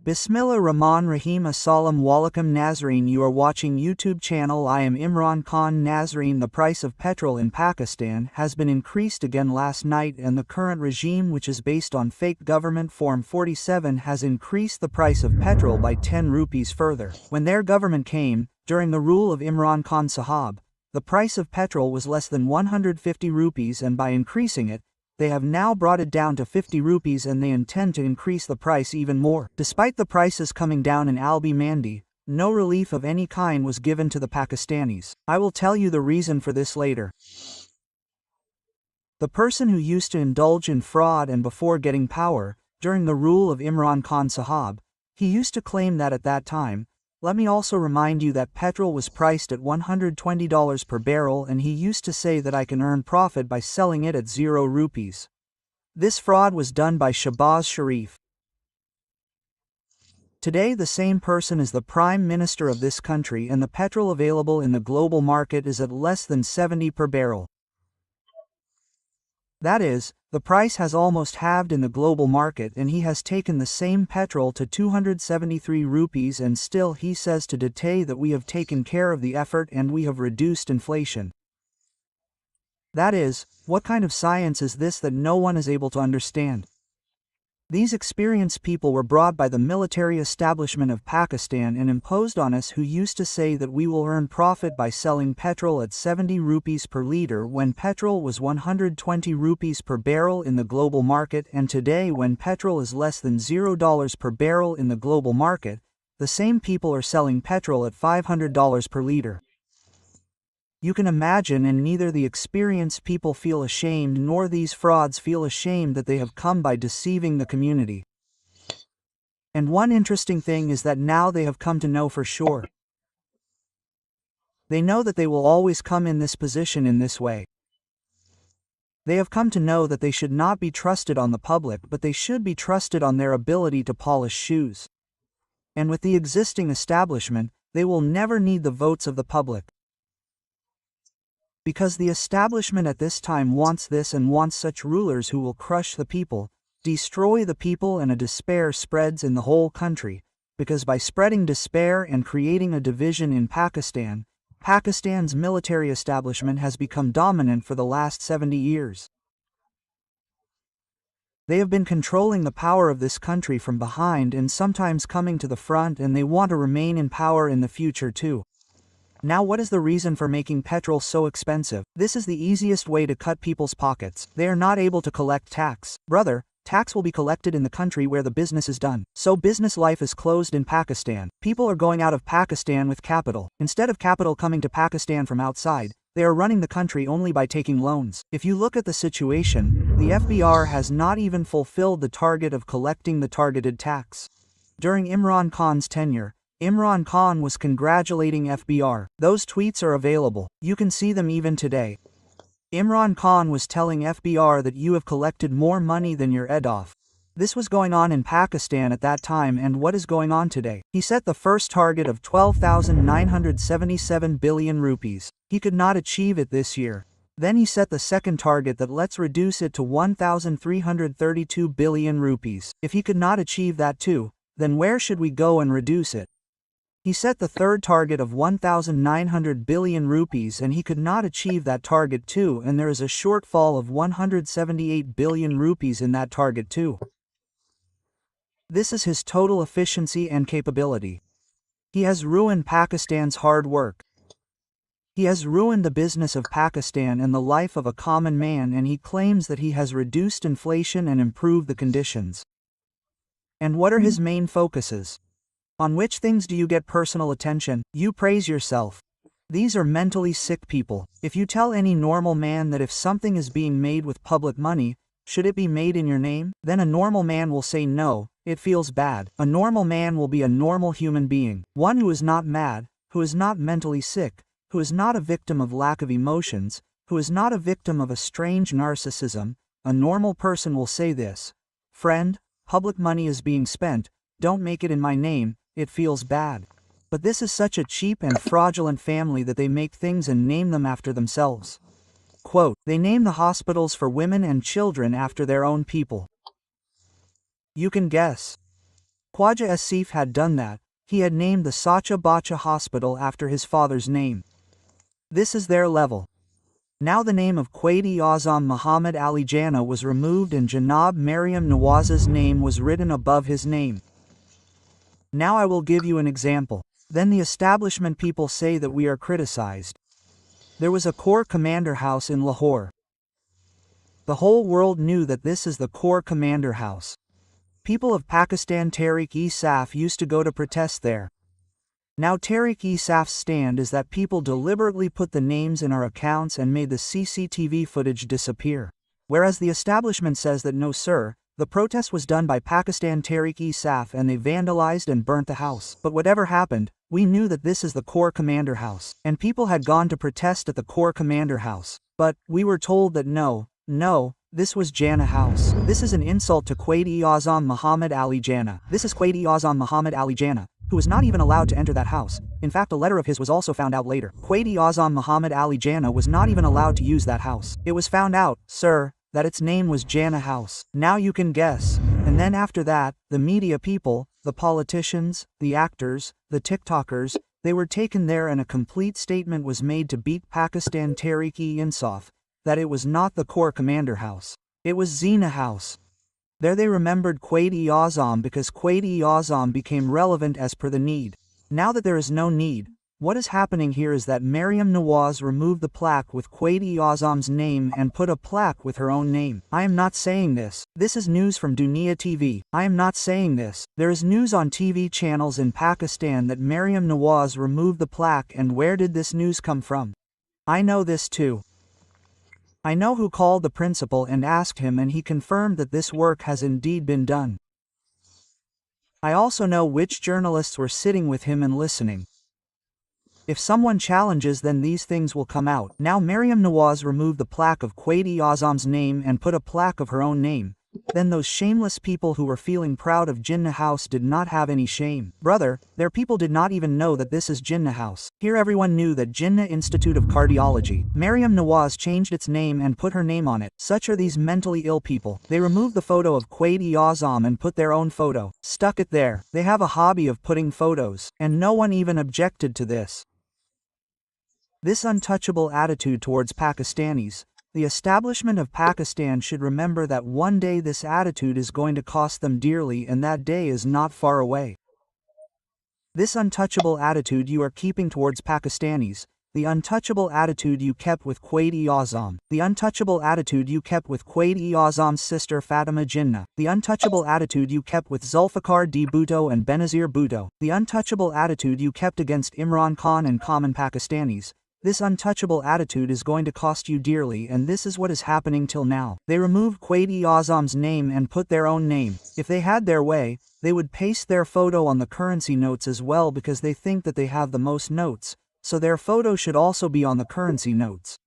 Bismillah Rahman Rahim. Assalamu alaikum Nazreen. You are watching YouTube channel. I am Imran Khan. Nazreen, the price of petrol in Pakistan has been increased again last night, and the current regime, which is based on fake government form 47, has increased the price of petrol by 10 rupees further. When their government came, during the rule of Imran Khan Sahab, the price of petrol was less than 150 rupees, and by increasing it, they have now brought it down to 50 rupees, and they intend to increase the price even more. Despite the prices coming down in Albi Mandi, no relief of any kind was given to the Pakistanis. I will tell you the reason for this later. The person who used to indulge in fraud and before getting power, during the rule of Imran Khan Sahab, he used to claim that at that time, let me also remind you that petrol was priced at $120 per barrel, and he used to say that I can earn profit by selling it at 0 rupees. This fraud was done by Shahbaz Sharif. Today the same person is the Prime Minister of this country, and the petrol available in the global market is at less than 70 per barrel. That is, the price has almost halved in the global market, and he has taken the same petrol to 273 rupees, and still he says to Dete that we have taken care of the effort and we have reduced inflation. That is, what kind of science is this that no one is able to understand? These experienced people were brought by the military establishment of Pakistan and imposed on us, who used to say that we will earn profit by selling petrol at 70 rupees per liter when petrol was 120 rupees per barrel in the global market, and today when petrol is less than $0 per barrel in the global market, the same people are selling petrol at $500 per liter. You can imagine, and neither the experienced people feel ashamed nor these frauds feel ashamed that they have come by deceiving the community. And one interesting thing is that now they have come to know for sure. They know that they will always come in this position in this way. They have come to know that they should not be trusted on the public, but they should be trusted on their ability to polish shoes. And with the existing establishment, they will never need the votes of the public. Because the establishment at this time wants this and wants such rulers who will crush the people, destroy the people, and a despair spreads in the whole country, because by spreading despair and creating a division in Pakistan, Pakistan's military establishment has become dominant for the last 70 years. They have been controlling the power of this country from behind and sometimes coming to the front, and they want to remain in power in the future too. Now, what is the reason for making petrol so expensive? This is the easiest way to cut people's pockets. They are not able to collect tax. Brother, tax will be collected in the country where the business is done. So business life is closed in Pakistan. People are going out of Pakistan with capital. Instead of capital coming to Pakistan from outside, they are running the country only by taking loans. If you look at the situation, the FBR has not even fulfilled the target of collecting the targeted tax. During Imran Khan's tenure, Imran Khan was congratulating FBR. Those tweets are available. You can see them even today. Imran Khan was telling FBR that you have collected more money than your head off. This was going on in Pakistan at that time, and what is going on today? He set the first target of 12,977 billion rupees. He could not achieve it this year. Then he set the second target that let's reduce it to 1,332 billion rupees. If he could not achieve that too, then where should we go and reduce it? He set the third target of 1,900 billion rupees, and he could not achieve that target too, and there is a shortfall of 178 billion rupees in that target too. This is his total efficiency and capability. He has ruined Pakistan's hard work. He has ruined the business of Pakistan and the life of a common man, and he claims that he has reduced inflation and improved the conditions. And what are his main focuses? On which things do you get personal attention? You praise yourself. These are mentally sick people. If you tell any normal man that if something is being made with public money, should it be made in your name? Then a normal man will say no, it feels bad. A normal man will be a normal human being. One who is not mad, who is not mentally sick, who is not a victim of lack of emotions, who is not a victim of a strange narcissism. A normal person will say this: friend, public money is being spent, don't make it in my name. It feels bad. But this is such a cheap and fraudulent family that they make things and name them after themselves. Quote, they name the hospitals for women and children after their own people. You can guess. Khwaja Asif had done that. He had named the Sacha Bacha hospital after his father's name. This is their level. Now the name of Quaid-e-Azam Muhammad Ali Jinnah was removed and Janab Maryam Nawaz's name was written above his name. Now I will give you an example. Then the establishment people say that we are criticized. There was a Corps Commander House in Lahore. The whole world knew that this is the Corps Commander House. People of Pakistan Tehreek-e-Insaf used to go to protest there. Now Tehreek-e-Insaf's stand is that people deliberately put the names in our accounts and made the CCTV footage disappear. Whereas the establishment says that no sir, the protest was done by Pakistan Tehreek-e-Insaf and they vandalized and burnt the house. But whatever happened, we knew that this is the Corps Commander House, and people had gone to protest at the Corps Commander House. But we were told that no, this was Jinnah House. This is an insult to Quaid-e-Azam Muhammad Ali Jinnah. This is Quaid-e-Azam Muhammad Ali Jinnah, who was not even allowed to enter that house. In fact, a letter of his was also found out later. Quaid-e-Azam Muhammad Ali Jinnah was not even allowed to use that house. It was found out, sir, that its name was Jinnah House. Now you can guess. And then after that, the media people, the politicians, the actors, the TikTokers, they were taken there and a complete statement was made to beat Pakistan Tehreek-e-Insaf, that it was not the Corps Commander House. It was Jinnah House. There they remembered Quaid-e-Azam because Quaid-e-Azam became relevant as per the need. Now that there is no need, what is happening here is that Maryam Nawaz removed the plaque with Quaid-e-Azam's name and put a plaque with her own name. I am not saying this. This is news from Dunia TV. I am not saying this. There is news on TV channels in Pakistan that Maryam Nawaz removed the plaque, and where did this news come from? I know this too. I know who called the principal and asked him, and he confirmed that this work has indeed been done. I also know which journalists were sitting with him and listening. If someone challenges, then these things will come out. Now Maryam Nawaz removed the plaque of Quaid-e-Azam's name and put a plaque of her own name. Then those shameless people who were feeling proud of Jinnah House did not have any shame. Brother, their people did not even know that this is Jinnah House. Here everyone knew that Jinnah Institute of Cardiology. Maryam Nawaz changed its name and put her name on it. Such are these mentally ill people. They removed the photo of Quaid-e-Azam and put their own photo. Stuck it there. They have a hobby of putting photos. And no one even objected to this. This untouchable attitude towards Pakistanis. The establishment of Pakistan should remember that one day this attitude is going to cost them dearly, and that day is not far away. This untouchable attitude you are keeping towards Pakistanis, the untouchable attitude you kept with Quaid-e-Azam, the untouchable attitude you kept with Quaid-e-Azam's sister Fatima Jinnah, the untouchable attitude you kept with Zulfikar D. Bhutto and Benazir Bhutto, the untouchable attitude you kept against Imran Khan and common Pakistanis. This untouchable attitude is going to cost you dearly, and this is what is happening till now. They removed Quaid-e-Azam's name and put their own name. If they had their way, they would paste their photo on the currency notes as well, because they think that they have the most notes, so their photo should also be on the currency notes.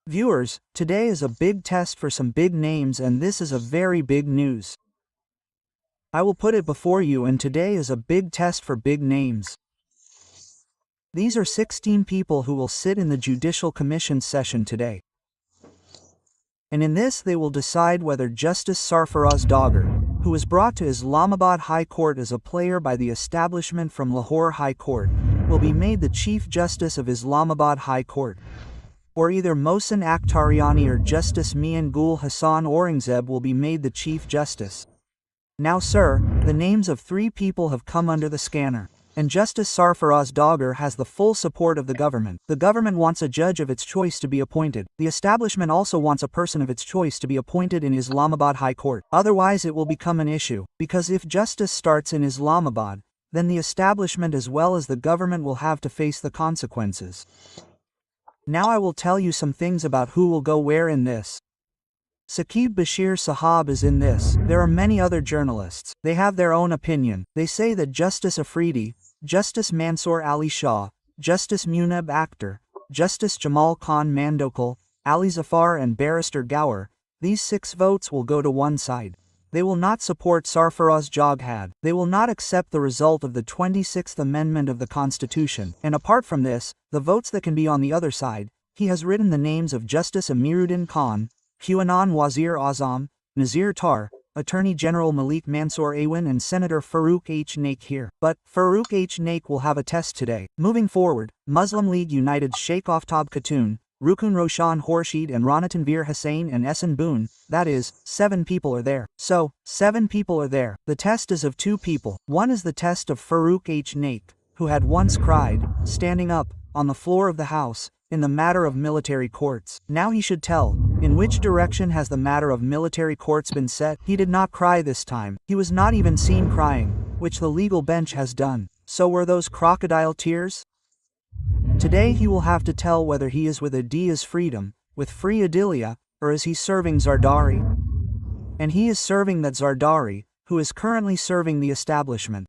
Viewers, today is a big test for some big names, and this is a very big news. I will put it before you, and today is a big test for big names. These are 16 people who will sit in the Judicial Commission session today. And in this they will decide whether Justice Sarfaraz Dagher, who was brought to Islamabad High Court as a player by the establishment from Lahore High Court, will be made the Chief Justice of Islamabad High Court. Or either Mohsin Akhtariani or Justice Mian Gul Hassan Aurangzeb will be made the Chief Justice. Now sir, the names of 3 people have come under the scanner. And Justice Sarfaraz Dagher has the full support of the government. The government wants a judge of its choice to be appointed. The establishment also wants a person of its choice to be appointed in Islamabad High Court. Otherwise it will become an issue. Because if justice starts in Islamabad, then the establishment as well as the government will have to face the consequences. Now I will tell you some things about who will go where in this. Saqib Bashir Sahab is in this. There are many other journalists. They have their own opinion. They say that Justice Afridi, Justice Mansoor Ali Shah, Justice Munib Akhtar, Justice Jamal Khan Mandokal, Ali Zafar and Barrister Gower, these 6 votes will go to one side. They will not support Sarfaraz Joghad. They will not accept the result of the 26th Amendment of the Constitution. And apart from this, the votes that can be on the other side, he has written the names of Justice Amiruddin Khan, Qanan Wazir Azam, Nazir Tar, Attorney General Malik Mansour Awan and Senator Farouk H. Naik here. But Farouk H. Naik will have a test today. Moving forward, Muslim League United's Sheikh Aftab Khatun, Rukun Roshan Khorshid and Rana Tanveer Hussain and Ehsan Boone, that is, 7 people are there. So, 7 people are there. The test is of 2 people. One is the test of Farouk H. Naik, who had once cried, standing up, on the floor of the House, in the matter of military courts. Now he should tell, in which direction has the matter of military courts been set? He did not cry this time. He was not even seen crying, which the legal bench has done. So were those crocodile tears? Today he will have to tell whether he is with Adia's freedom, with free Adilia, or is he serving Zardari? And he is serving that Zardari, who is currently serving the establishment.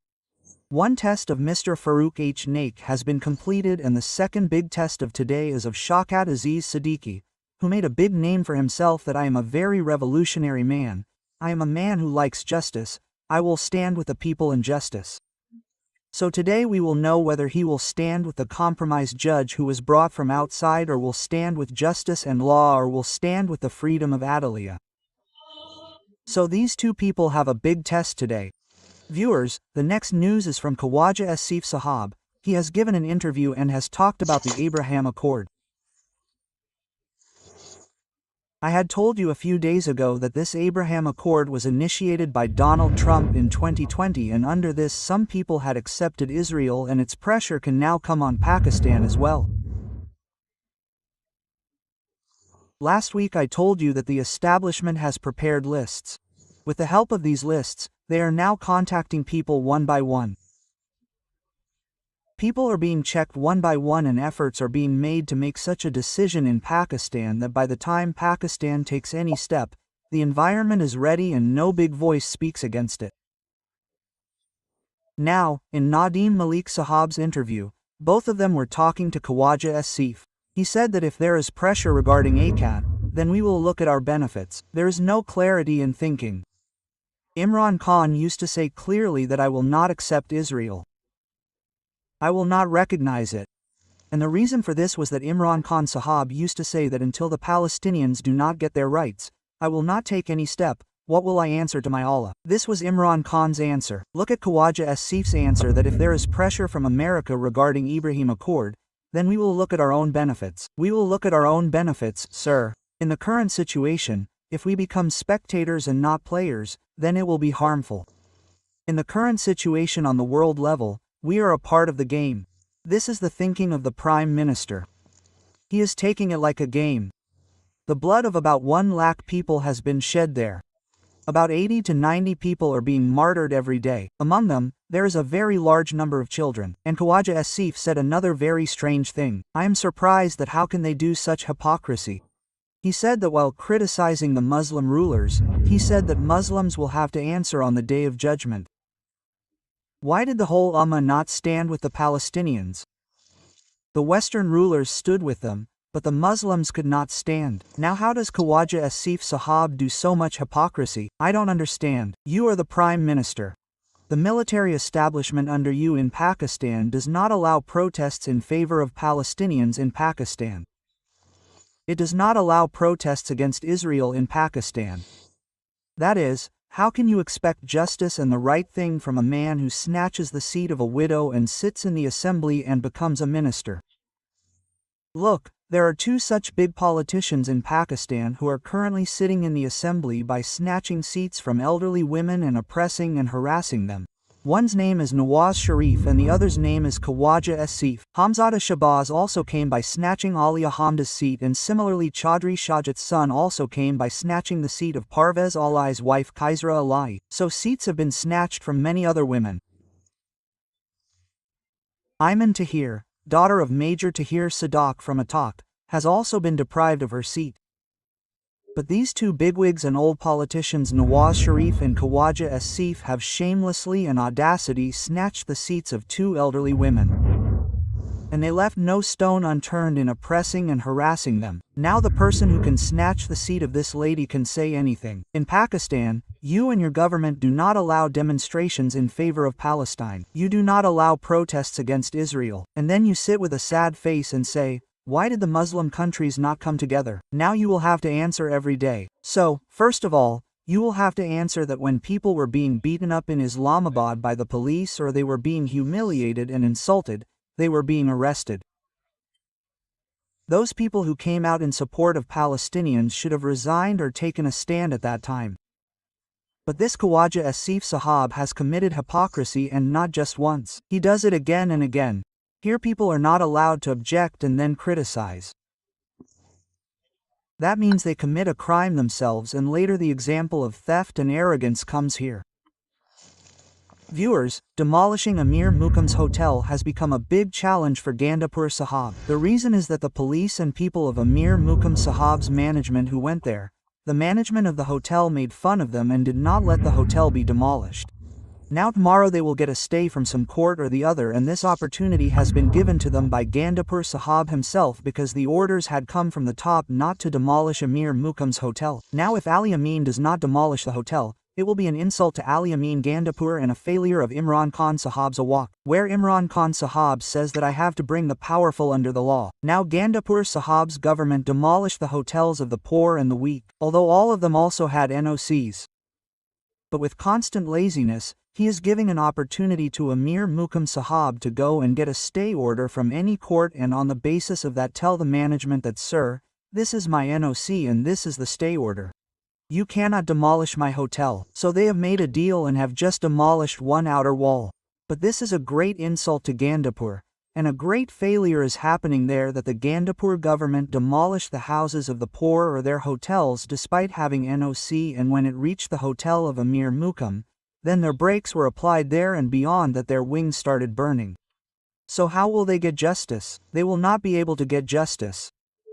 One test of Mr. Farouk H. Naik has been completed, and the second big test of today is of Shaukat Aziz Siddiqui, who made a big name for himself that I am a very revolutionary man. I am a man who likes justice. I will stand with the people in justice. So today we will know whether he will stand with the compromised judge who was brought from outside, or will stand with justice and law, or will stand with the freedom of Adalia. So these 2 people have a big test today. Viewers, the next news is from Khawaja Asif Sahab. He has given an interview and has talked about the Abraham Accord. I had told you a few days ago that this Abraham Accord was initiated by Donald Trump in 2020, and under this some people had accepted Israel, and its pressure can now come on Pakistan as well. Last week I told you that the establishment has prepared lists. With the help of these lists, they are now contacting people one by one. People are being checked one by one, and efforts are being made to make such a decision in Pakistan that by the time Pakistan takes any step, the environment is ready and no big voice speaks against it. Now, in Nadeem Malik Sahab's interview, both of them were talking to Khawaja Asif. He said that if there is pressure regarding ACAT, then we will look at our benefits. There is no clarity in thinking. Imran Khan used to say clearly that I will not accept Israel. I will not recognize it. And the reason for this was that Imran Khan Sahab used to say that until the Palestinians do not get their rights, I will not take any step. What will I answer to my Allah? This was Imran Khan's answer. Look at Khawaja Asif's answer, that if there is pressure from America regarding Ibrahim Accord, then we will look at our own benefits. We will look at our own benefits, sir. In the current situation, if we become spectators and not players, then it will be harmful. In the current situation on the world level, we are a part of the game. This is the thinking of the Prime Minister. He is taking it like a game. The blood of about 1 lakh people has been shed there. About 80 to 90 people are being martyred every day. Among them, there is a very large number of children. And Khawaja Asif said another very strange thing. I am surprised that how can they do such hypocrisy. He said that while criticizing the Muslim rulers, he said that Muslims will have to answer on the Day of Judgment. Why did the whole Ummah not stand with the Palestinians? The Western rulers stood with them, but the Muslims could not stand. Now how does Khawaja Asif Sahab do so much hypocrisy? I don't understand. You are the Prime Minister. The military establishment under you in Pakistan does not allow protests in favor of Palestinians in Pakistan. It does not allow protests against Israel in Pakistan. That is, how can you expect justice and the right thing from a man who snatches the seat of a widow and sits in the assembly and becomes a minister? Look, there are 2 such big politicians in Pakistan who are currently sitting in the assembly by snatching seats from elderly women and oppressing and harassing them. One's name is Nawaz Sharif and the other's name is Khawaja Asif. Hamzada Shahbaz also came by snatching Alia Hamda's seat, and similarly Chaudhry Shahjat's son also came by snatching the seat of Parvez Ali's wife Kaisra Ali. So seats have been snatched from many other women. Ayman Tahir, daughter of Major Tahir Sadaq from Ataq, has also been deprived of her seat. But these 2 bigwigs and old politicians Nawaz Sharif and Khawaja Asif have shamelessly and audacity snatched the seats of 2 elderly women. And they left no stone unturned in oppressing and harassing them. Now the person who can snatch the seat of this lady can say anything. In Pakistan, you and your government do not allow demonstrations in favor of Palestine. You do not allow protests against Israel. And then you sit with a sad face and say, why did the Muslim countries not come together? Now you will have to answer every day. So, first of all, You will have to answer that when people were being beaten up in Islamabad by the police or they were being humiliated and insulted, they were being arrested. Those people who came out in support of Palestinians should have resigned or taken a stand at that time. But this Khawaja Asif Sahab has committed hypocrisy, and not just once. He does it again and again. Here people are not allowed to object and then criticize. That means they commit a crime themselves, and later the example of theft and arrogance comes here. Viewers, demolishing Amir Mukam's hotel has become a big challenge for Gandapur Sahab. The reason is that the police and people of Amir Mukam Sahab's management who went there, the management of the hotel made fun of them and did not let the hotel be demolished. Now tomorrow they will get a stay from some court or the other, and this opportunity has been given to them by Gandapur Sahab himself because the orders had come from the top not to demolish Amir Mukam's hotel. Now if Ali Amin does not demolish the hotel, it will be an insult to Ali Amin Gandapur and a failure of Imran Khan Sahab's awak, where Imran Khan Sahab says that I have to bring the powerful under the law. Now Gandapur Sahab's government demolished the hotels of the poor and the weak, although all of them also had NOCs. But with constant laziness, he is giving an opportunity to Amir Mukam Sahab to go and get a stay order from any court, and on the basis of that tell the management that, sir, this is my NOC and this is the stay order. You cannot demolish my hotel. So they have made a deal and have just demolished one outer wall. But this is a great insult to Gandapur, and a great failure is happening there that the Gandapur government demolished the houses of the poor or their hotels despite having NOC, and when it reached the hotel of Amir Mukam, then their brakes were applied there, and beyond that their wings started burning. So how will they get justice? They will not be able to get justice.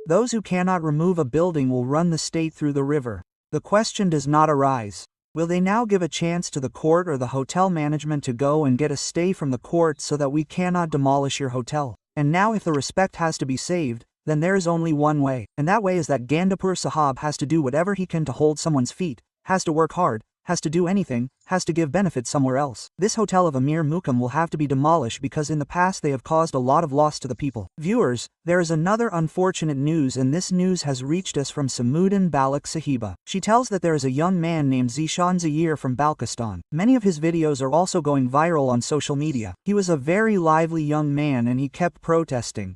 Those who cannot remove a building will run the state through the river. The question does not arise. Will they now give a chance to the court or the hotel management to go and get a stay from the court so that we cannot demolish your hotel? And now if the respect has to be saved, then there is only one way, and that way is that Gandapur Sahab has to do whatever he can to hold someone's feet, has to work hard, has to do anything, has to give benefits somewhere else. This hotel of Amir Mukam will have to be demolished because in the past they have caused a lot of loss to the people. Viewers, there is another unfortunate news, and this news has reached us from Samuddin Balak Sahiba. She tells that there is a young man named Zishan Zahir from Balkistan. Many of his videos are also going viral on social media. He was a very lively young man and he kept protesting.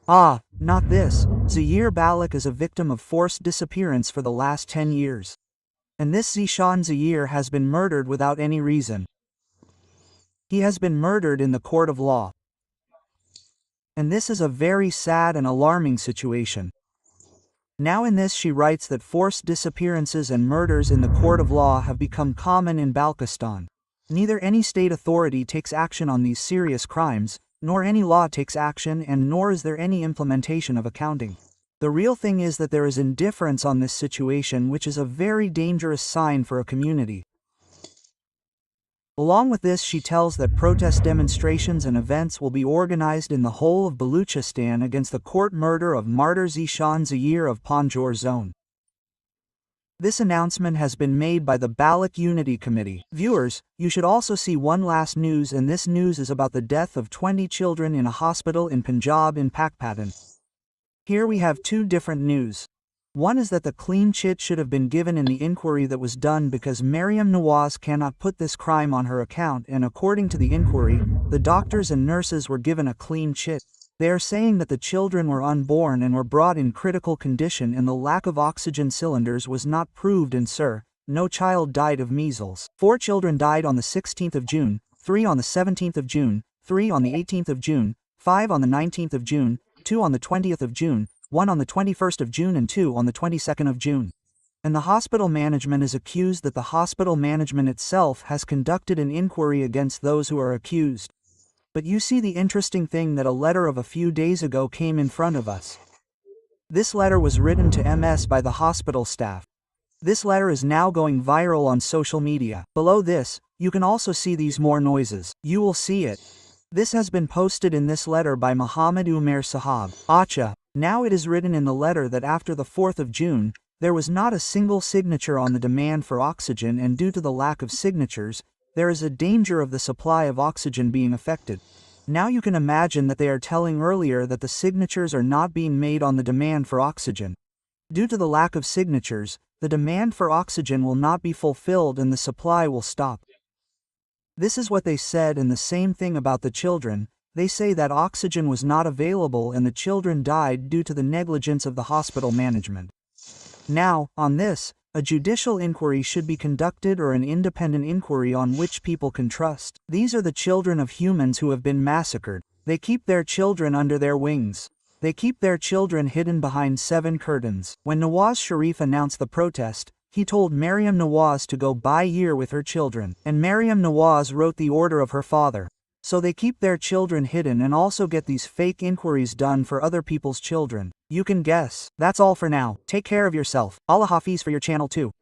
Ah, not this. Zahir Balak is a victim of forced disappearance for the last 10 years. And this Zishan Zahir has been murdered without any reason. He has been murdered in the court of law. And this is a very sad and alarming situation. Now in this she writes that forced disappearances and murders in the court of law have become common in Balkistan. Neither any state authority takes action on these serious crimes, nor any law takes action, and nor is there any implementation of accounting. The real thing is that there is indifference on this situation, which is a very dangerous sign for a community. Along with this, she tells that protest demonstrations and events will be organized in the whole of Baluchistan against the court murder of martyr Zishan Zahir of Panjor zone. This announcement has been made by the Balak Unity Committee. Viewers, you should also see one last news, and this news is about the death of 20 children in a hospital in Punjab in Pakpatan. Here we have two different news. One is that the clean chit should have been given in the inquiry that was done because Maryam Nawaz cannot put this crime on her account, and according to the inquiry, the doctors and nurses were given a clean chit. They are saying that the children were unborn and were brought in critical condition, and the lack of oxygen cylinders was not proved, and sir, no child died of measles. 4 children died on the 16th of June, 3 on the 17th of June, 3 on the 18th of June, 5 on the 19th of June, 2 on the 20th of June, 1 on the 21st of June, and 2 on the 22nd of June. And the hospital management is accused that the hospital management itself has conducted an inquiry against those who are accused. But you see the interesting thing that a letter of a few days ago came in front of us. This letter was written to MS by the hospital staff. This letter is now going viral on social media. Below this, you can also see these more noises. You will see it. This has been posted in this letter by Muhammad Umar Sahab. Acha. Now it is written in the letter that after the 4th of June, there was not a single signature on the demand for oxygen, and due to the lack of signatures, there is a danger of the supply of oxygen being affected. Now you can imagine that they are telling earlier that the signatures are not being made on the demand for oxygen. Due to the lack of signatures, the demand for oxygen will not be fulfilled and the supply will stop. This is what they said, and the same thing about the children. They say that oxygen was not available and the children died due to the negligence of the hospital management. Now, on this, a judicial inquiry should be conducted, or an independent inquiry on which people can trust. These are the children of humans who have been massacred. They keep their children under their wings. They keep their children hidden behind 7 curtains. When Nawaz Sharif announced the protest, he told Maryam Nawaz to go buy year with her children, and Maryam Nawaz wrote the order of her father. So they keep their children hidden and also get these fake inquiries done for other people's children. You can guess. That's all for now. Take care of yourself. Allah Hafiz for your channel too.